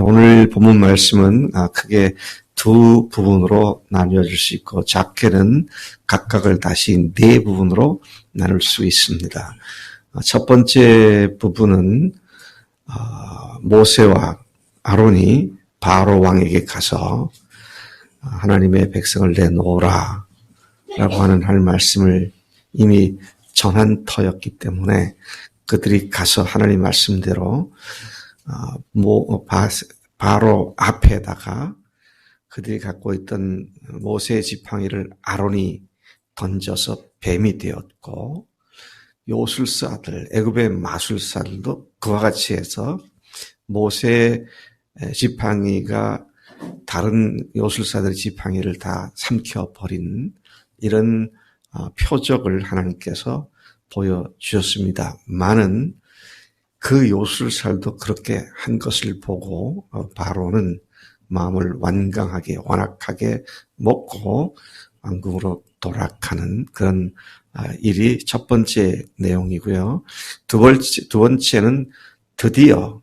오늘 본문 말씀은 크게 두 부분으로 나뉘어질 수 있고 작게는 각각을 다시 네 부분으로 나눌 수 있습니다. 첫 번째 부분은 모세와 아론이 바로 왕에게 가서 하나님의 백성을 내놓으라 라고 하는 말씀을 이미 전한 터였기 때문에 그들이 가서 하나님 말씀대로 바로 앞에다가 그들이 갖고 있던 모세의 지팡이를 아론이 던져서 뱀이 되었고, 요술사들, 애굽의 마술사들도 그와 같이 해서 모세의 지팡이가 다른 요술사들의 지팡이를 다 삼켜버린 이런 표적을 하나님께서 보여주셨습니다. 그 요술사들도 그렇게 한 것을 보고 바로는 마음을 완악하게 먹고 왕궁으로 돌아가는 그런 일이 첫 번째 내용이고요. 두 번째는 드디어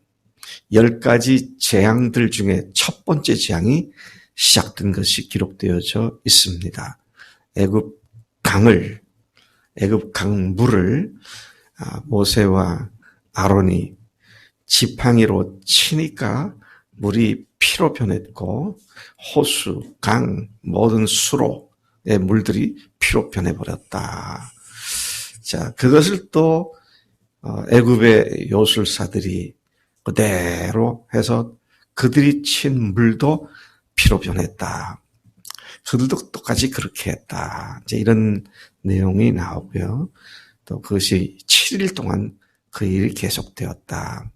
10가지 재앙들 중에 첫 번째 재앙이 시작된 것이 기록되어져 있습니다. 애굽 강물을 모세와 아론이 지팡이로 치니까 물이 피로 변했고, 호수, 강, 모든 수로의 물들이 피로 변해버렸다. 자, 그것을 또 애굽의 요술사들이 그대로 해서 그들이 친 물도 피로 변했다. 그들도 똑같이 그렇게 했다. 이제 이런 내용이 나오고요. 또 그것이 7일 동안 그 일이 계속되었다.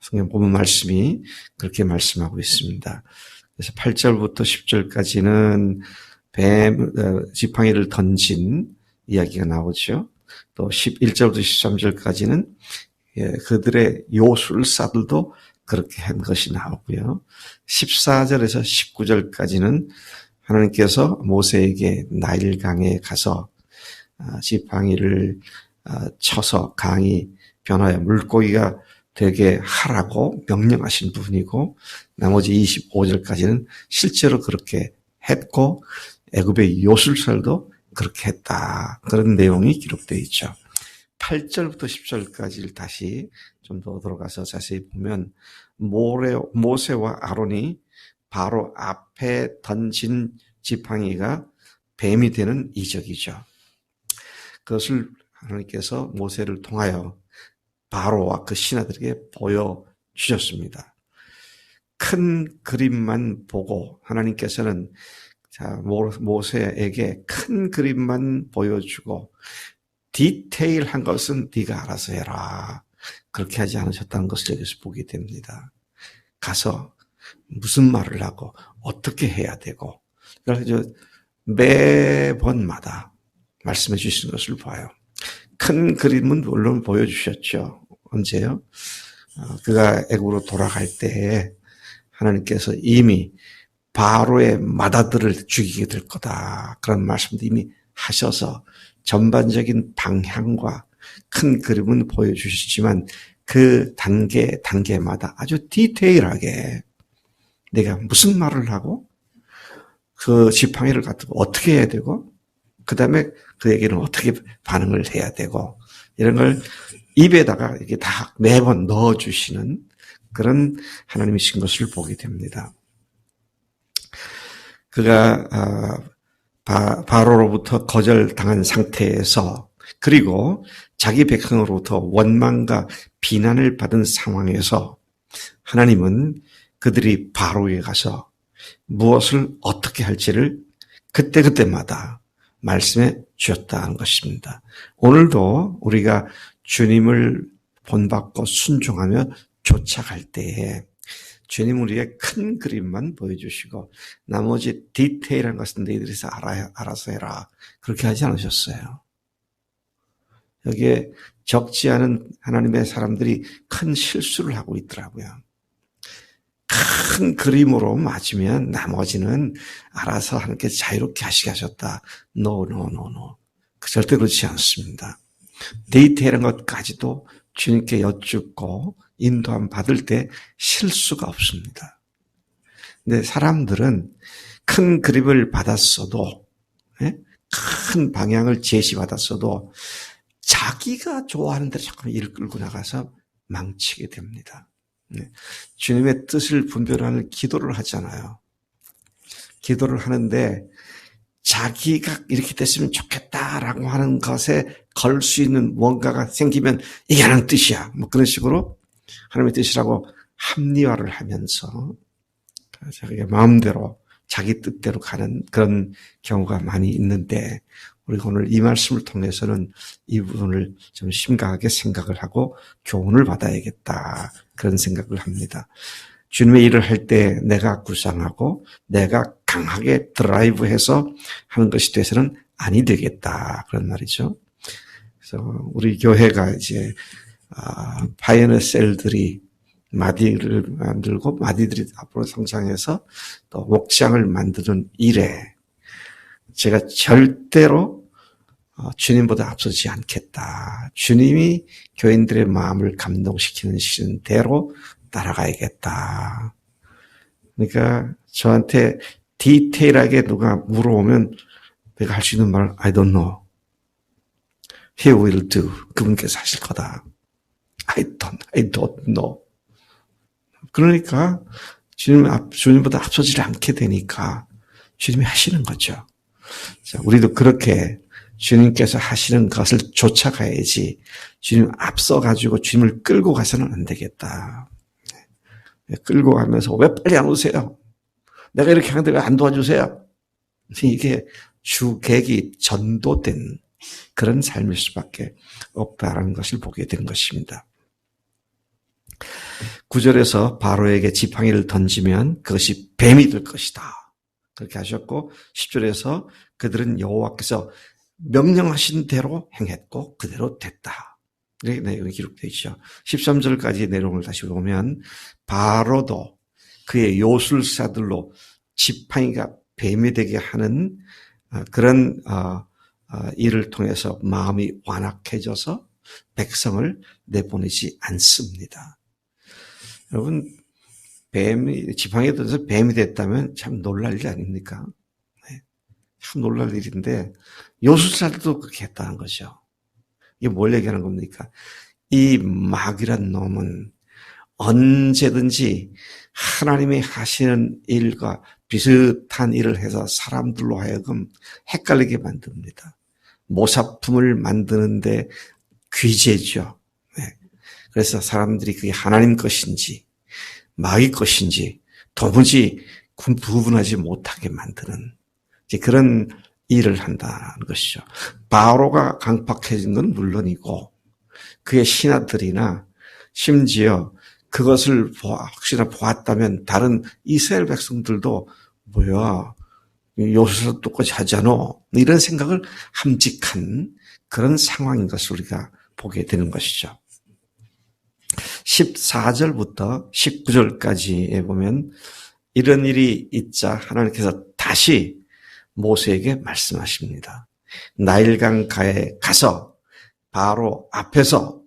성경 본문 말씀이 그렇게 말씀하고 있습니다. 그래서 8절부터 10절까지는 지팡이를 던진 이야기가 나오죠. 또 11절부터 13절까지는 그들의 요술사들도 그렇게 한 것이 나오고요. 14절에서 19절까지는 하나님께서 모세에게 나일강에 가서 지팡이를 쳐서 강이 변하여 물고기가 되게 하라고 명령하신 부분이고, 나머지 25절까지는 실제로 그렇게 했고 애굽의 요술사들도 그렇게 했다. 그런 내용이 기록되어 있죠. 8절부터 10절까지를 다시 좀 더 들어가서 자세히 보면 모세와 아론이 바로 앞에 던진 지팡이가 뱀이 되는 이적이죠. 그것을 하나님께서 모세를 통하여 바로와 그 신하들에게 보여주셨습니다. 큰 그림만 보고 하나님께서는 모세에게 큰 그림만 보여주고 디테일한 것은 네가 알아서 해라. 그렇게 하지 않으셨다는 것을 여기서 보게 됩니다. 가서 무슨 말을 하고 어떻게 해야 되고, 그래서 매번마다 말씀해 주시는 것을 봐요. 큰 그림은 물론 보여주셨죠. 언제요? 그가 애굽으로 돌아갈 때에 하나님께서 이미 바로의 맏아들을 죽이게 될 거다. 그런 말씀도 이미 하셔서 전반적인 방향과 큰 그림은 보여주시지만 그 단계마다 아주 디테일하게 내가 무슨 말을 하고 그 지팡이를 가지고 어떻게 해야 되고 그 다음에 그에게는 어떻게 반응을 해야 되고 이런 걸 입에다가 이게 다 매번 넣어주시는 그런 하나님이신 것을 보게 됩니다. 그가 바로로부터 거절당한 상태에서, 그리고 자기 백성으로부터 원망과 비난을 받은 상황에서 하나님은 그들이 바로에 가서 무엇을 어떻게 할지를 그때그때마다 말씀해 주셨다는 것입니다. 오늘도 우리가 주님을 본받고 순종하며 쫓아갈 때에 주님 우리의 큰 그림만 보여주시고 나머지 디테일한 것은 너희들이서 알아서 해라. 그렇게 하지 않으셨어요. 여기에 적지 않은 하나님의 사람들이 큰 실수를 하고 있더라고요. 큰 그림으로 맞으면 나머지는 알아서 하나님께 자유롭게 하시게 하셨다. No. 절대 그렇지 않습니다. 디테일한 것까지도 주님께 여쭙고 인도함 받을 때 실수가 없습니다. 근데 사람들은 큰 그림을 받았어도, 예? 큰 방향을 제시받았어도 자기가 좋아하는 대로 자꾸 일을 끌고 나가서 망치게 됩니다. 주님의 뜻을 분별하는 기도를 하잖아요. 기도를 하는데 자기가 이렇게 됐으면 좋겠다라고 하는 것에 걸 수 있는 뭔가가 생기면 이게 하나님 뜻이야. 뭐 그런 식으로 하나님의 뜻이라고 합리화를 하면서 자기의 마음대로 자기 뜻대로 가는 그런 경우가 많이 있는데 우리가 오늘 이 말씀을 통해서는 이 부분을 좀 심각하게 생각을 하고 교훈을 받아야겠다. 그런 생각을 합니다. 주님의 일을 할 때 내가 구상하고 내가 강하게 드라이브해서 하는 것이 돼서는 아니 되겠다. 그런 말이죠. 그래서 우리 교회가 이제 파이어니어 셀들이 마디를 만들고 마디들이 앞으로 성장해서 또 목장을 만드는 일에 제가 절대로 주님보다 앞서지 않겠다. 주님이 교인들의 마음을 감동시키는 대로 따라가야겠다. 그러니까 저한테 디테일하게 누가 물어오면 내가 할 수 있는 말은 I don't know. He will do. 그분께서 하실 거다. I don't know. 그러니까 주님보다 앞서지 않게 되니까 주님이 하시는 거죠. 자, 우리도 그렇게 주님께서 하시는 것을 쫓아가야지 주님 앞서가지고 주님을 끌고 가서는 안 되겠다. 끌고 가면서 왜 빨리 안 오세요? 내가 이렇게 하는데 왜 안 도와주세요? 이게 주객이 전도된 그런 삶일 수밖에 없다라는 것을 보게 된 것입니다. 9절에서 바로에게 지팡이를 던지면 그것이 뱀이 될 것이다. 그렇게 하셨고 10절에서 그들은 여호와께서 명령하신 대로 행했고 그대로 됐다. 이렇게 내용이 기록되어 있죠. 13절까지 내용을 다시 보면 바로도 그의 요술사들로 지팡이가 뱀이 되게 하는 그런 일을 통해서 마음이 완악해져서 백성을 내보내지 않습니다. 여러분 지팡이에 들어서 뱀이 됐다면 참 놀랄 일 아닙니까? 네, 참 놀랄 일인데 요술사들도 그렇게 했다는 거죠. 이게 뭘 얘기하는 겁니까? 이 마귀란 놈은 언제든지 하나님이 하시는 일과 비슷한 일을 해서 사람들로 하여금 헷갈리게 만듭니다. 모사품을 만드는데 귀재죠. 네. 그래서 사람들이 그게 하나님 것인지 마귀 것인지 도무지 구분하지 못하게 만드는 그런 일을 한다는 것이죠. 바로가 강팍해진 건 물론이고 그의 신하들이나 심지어 그것을 혹시나 보았다면 다른 이스라엘 백성들도 뭐야 요술사 똑같이 하잖아 이런 생각을 함직한 그런 상황인 것을 우리가 보게 되는 것이죠. 14절부터 19절까지에 보면 이런 일이 있자 하나님께서 다시 모세에게 말씀하십니다. 나일강 가에 가서 바로 앞에서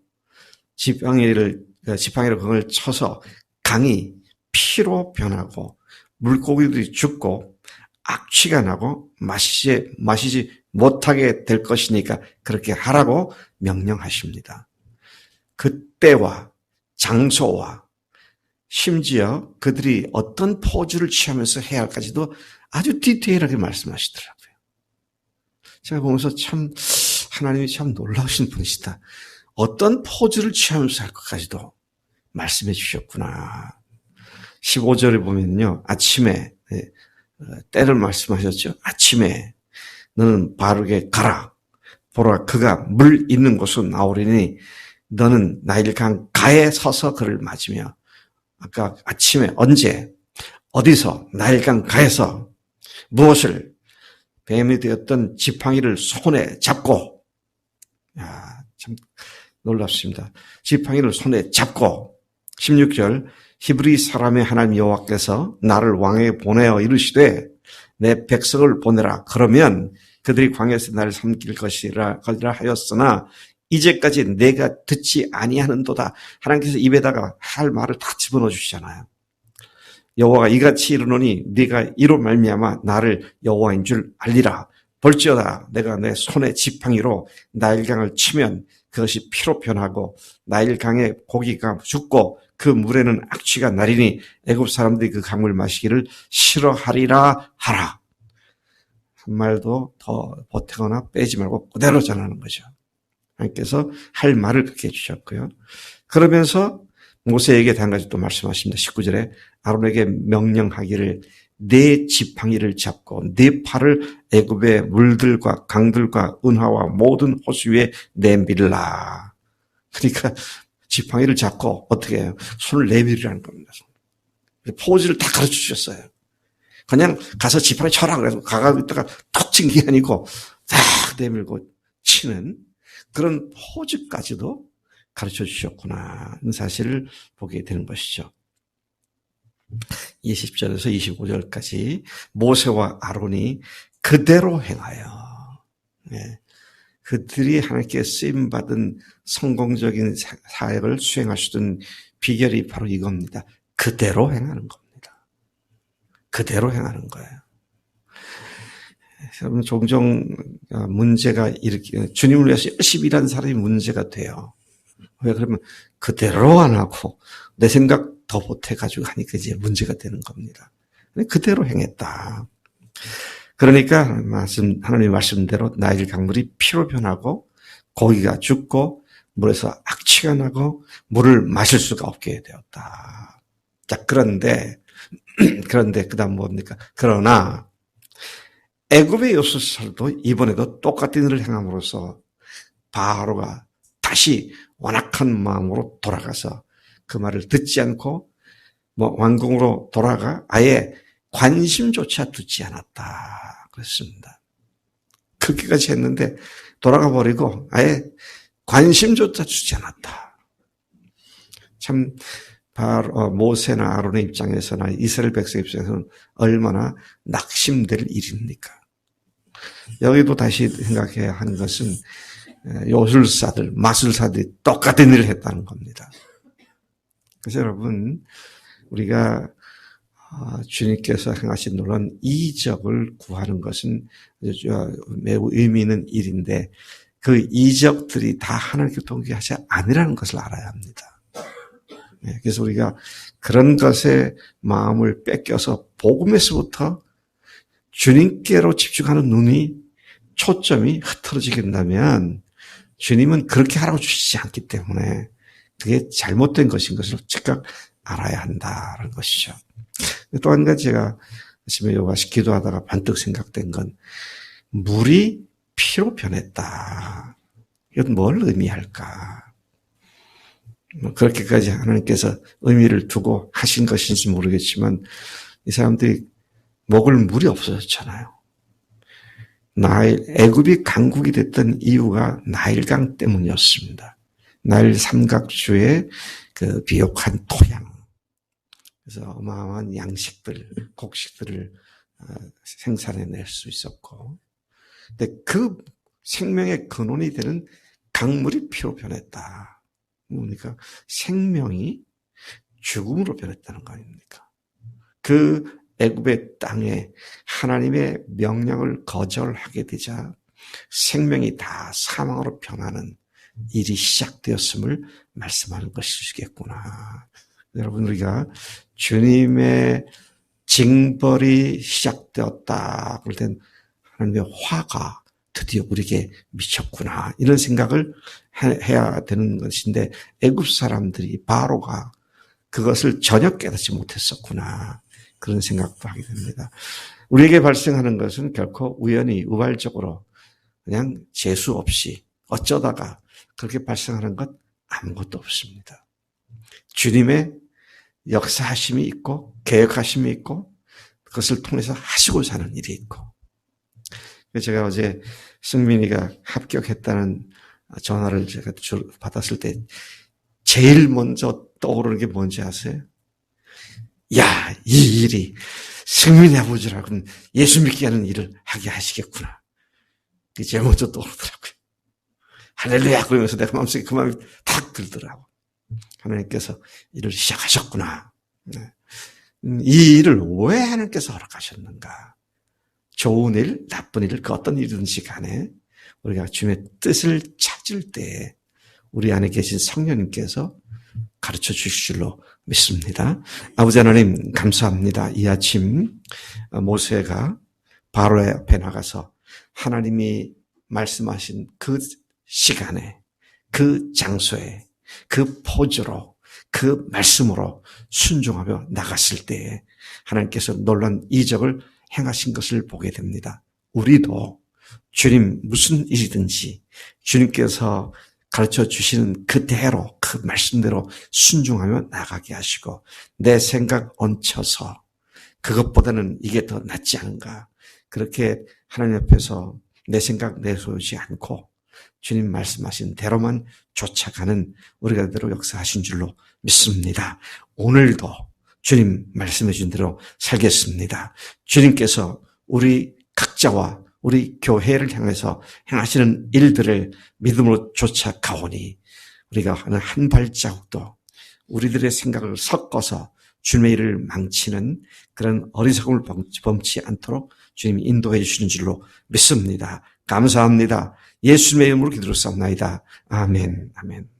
지팡이로 그걸 쳐서 강이 피로 변하고 물고기들이 죽고 악취가 나고 마시지 못하게 될 것이니까 그렇게 하라고 명령하십니다. 그때와 장소와 심지어 그들이 어떤 포즈를 취하면서 해야 할까지도 아주 디테일하게 말씀하시더라고요. 제가 보면서 참 하나님이 참 놀라우신 분이시다. 어떤 포즈를 취하면서 할 것까지도 말씀해 주셨구나. 15절에 보면요. 아침에 때를 말씀하셨죠. 아침에 너는 바르게 가라. 보라 그가 물 있는 곳으로 나오리니 너는 나일강 가에 서서 그를 맞으며 아까 아침에 언제 어디서 나일강 가에서 무엇을 뱀이 되었던 지팡이를 손에 잡고 참 놀랍습니다. 지팡이를 손에 잡고 16절 히브리 사람의 하나님 여호와께서 나를 왕에게 보내어 이르시되 내 백성을 보내라. 그러면 그들이 광야에서 나를 섬길 것이라 하였으나 이제까지 내가 듣지 아니하는도다. 하나님께서 입에다가 할 말을 다 집어넣어 주시잖아요. 여호와가 이같이 이르노니 네가 이로 말미암아 나를 여호와인 줄 알리라. 볼지어다 내가 내 손의 지팡이로 나일강을 치면 그것이 피로 변하고 나일강의 고기가 죽고 그 물에는 악취가 나리니 애굽 사람들이 그 강물 마시기를 싫어하리라 하라. 한 말도 더 보태거나 빼지 말고 그대로 전하는 거죠. 하나님께서 할 말을 그렇게 해주셨고요. 그러면서 모세에게 한 가지 또 말씀하십니다. 19절에 아론에게 명령하기를 네 지팡이를 잡고 네 팔을 애굽의 물들과 강들과 은하와 모든 호수 위에 내밀라. 그러니까 지팡이를 잡고 어떻게 해요? 손을 내밀으라는 겁니다. 포즈를 다 가르쳐 주셨어요. 그냥 가서 지팡이 쳐라 그래서 가가지고 있다가 툭 친 게 아니고 딱 내밀고 치는 그런 포즈까지도 가르쳐 주셨구나 하는 사실을 보게 되는 것이죠. 20절에서 25절까지 모세와 아론이 그대로 행하여 그들이 하나님께 쓰임받은 성공적인 사역을 수행할 수 있는 비결이 바로 이겁니다. 그대로 행하는 겁니다. 그대로 행하는 거예요. 여러분 종종 문제가 이렇게 주님을 위해서 열심히 일하는 사람이 문제가 돼요. 왜 그러면 그대로 안 하고 내 생각 더 보태가지고 하니까 이제 문제가 되는 겁니다. 그대로 행했다. 그러니까 하나님의 말씀대로 나일 강물이 피로 변하고 고기가 죽고 물에서 악취가 나고 물을 마실 수가 없게 되었다. 자, 그런데 그다음 뭡니까? 그러나 애굽의 요셉들도 이번에도 똑같은 일을 행함으로써 바로가 다시 완악한 마음으로 돌아가서 그 말을 듣지 않고 왕궁으로 돌아가 아예 관심조차 두지 않았다 그랬습니다. 그렇게까지 했는데 돌아가 버리고 아예 관심조차 주지 않았다. 참 바로 모세나 아론의 입장에서나 이스라엘 백성 입장에서는 얼마나 낙심될 일입니까? 여기도 다시 생각해야 하는 것은 요술사들, 마술사들이 똑같은 일을 했다는 겁니다. 그래서 여러분 우리가 주님께서 행하신 놀라운 이적을 구하는 것은 매우 의미 있는 일인데 그 이적들이 다 하나님께 동기하지 아니라는 것을 알아야 합니다. 그래서 우리가 그런 것에 마음을 뺏겨서 복음에서부터 주님께로 집중하는 눈이 초점이 흐트러지게 된다면 주님은 그렇게 하라고 주시지 않기 때문에 그게 잘못된 것인 것을 즉각 알아야 한다는 것이죠. 또 한 가지 제가 아침에 요가시 기도하다가 반뜩 생각된 건 물이 피로 변했다. 이건 뭘 의미할까? 그렇게까지 하나님께서 의미를 두고 하신 것인지 모르겠지만 이 사람들이 먹을 물이 없어졌잖아요. 애굽이 강국이 됐던 이유가 나일강 때문이었습니다. 나일 삼각주의 그 비옥한 토양. 그래서 어마어마한 양식들, 곡식들을 생산해낼 수 있었고. 근데 그 생명의 근원이 되는 강물이 피로 변했다. 뭡니까? 생명이 죽음으로 변했다는 거 아닙니까? 그 애굽의 땅에 하나님의 명령을 거절하게 되자 생명이 다 사망으로 변하는 일이 시작되었음을 말씀하는 것이겠구나. 여러분 우리가 주님의 징벌이 시작되었다. 그럴 땐 하나님의 화가 드디어 우리에게 미쳤구나. 이런 생각을 해야 되는 것인데 애굽 사람들이 바로가 그것을 전혀 깨닫지 못했었구나. 그런 생각도 하게 됩니다. 우리에게 발생하는 것은 결코 우연히 우발적으로 그냥 재수 없이 어쩌다가 그렇게 발생하는 것 아무것도 없습니다. 주님의 역사하심이 있고 계획하심이 있고 그것을 통해서 하시고 사는 일이 있고 제가 어제 승민이가 합격했다는 전화를 제가 받았을 때 제일 먼저 떠오르는 게 뭔지 아세요? 야, 이 일이 승민이 아버지라고는 예수 믿게 하는 일을 하게 하시겠구나. 그게 제일 먼저 떠오르더라고요. 할렐루야 그러면서 내가 마음속에 그 마음이 탁 들더라고. 하나님께서 일을 시작하셨구나. 네. 이 일을 왜 하나님께서 허락하셨는가? 좋은 일, 나쁜 일, 그 어떤 일이든지 간에 우리가 주님의 뜻을 찾을 때 우리 안에 계신 성령님께서 가르쳐 주실 줄로 믿습니다. 아버지 하나님 감사합니다. 이 아침 모세가 바로의 앞에 나가서 하나님이 말씀하신 그 시간에, 그 장소에, 그 포즈로, 그 말씀으로 순종하며 나갔을 때에 하나님께서 놀라운 이적을 행하신 것을 보게 됩니다. 우리도 주님 무슨 일이든지 주님께서 가르쳐 주시는 그대로, 그 말씀대로 순종하며 나가게 하시고, 내 생각 얹혀서 그것보다는 이게 더 낫지 않은가, 그렇게 하나님 앞에서 내 생각 내세우지 않고 주님 말씀하신 대로만 쫓아가는 우리가 그대로 역사하신 줄로 믿습니다. 오늘도 주님 말씀해 준 대로 살겠습니다. 주님께서 우리 각자와 우리 교회를 향해서 행하시는 일들을 믿음으로 쫓아가오니 우리가 하는 한 발자국도 우리들의 생각을 섞어서 주님의 일을 망치는 그런 어리석음을 범치 않도록 주님이 인도해 주시는 줄로 믿습니다. 감사합니다. 예수님의 이름으로 기도를 쌉나이다. 아멘. 아멘.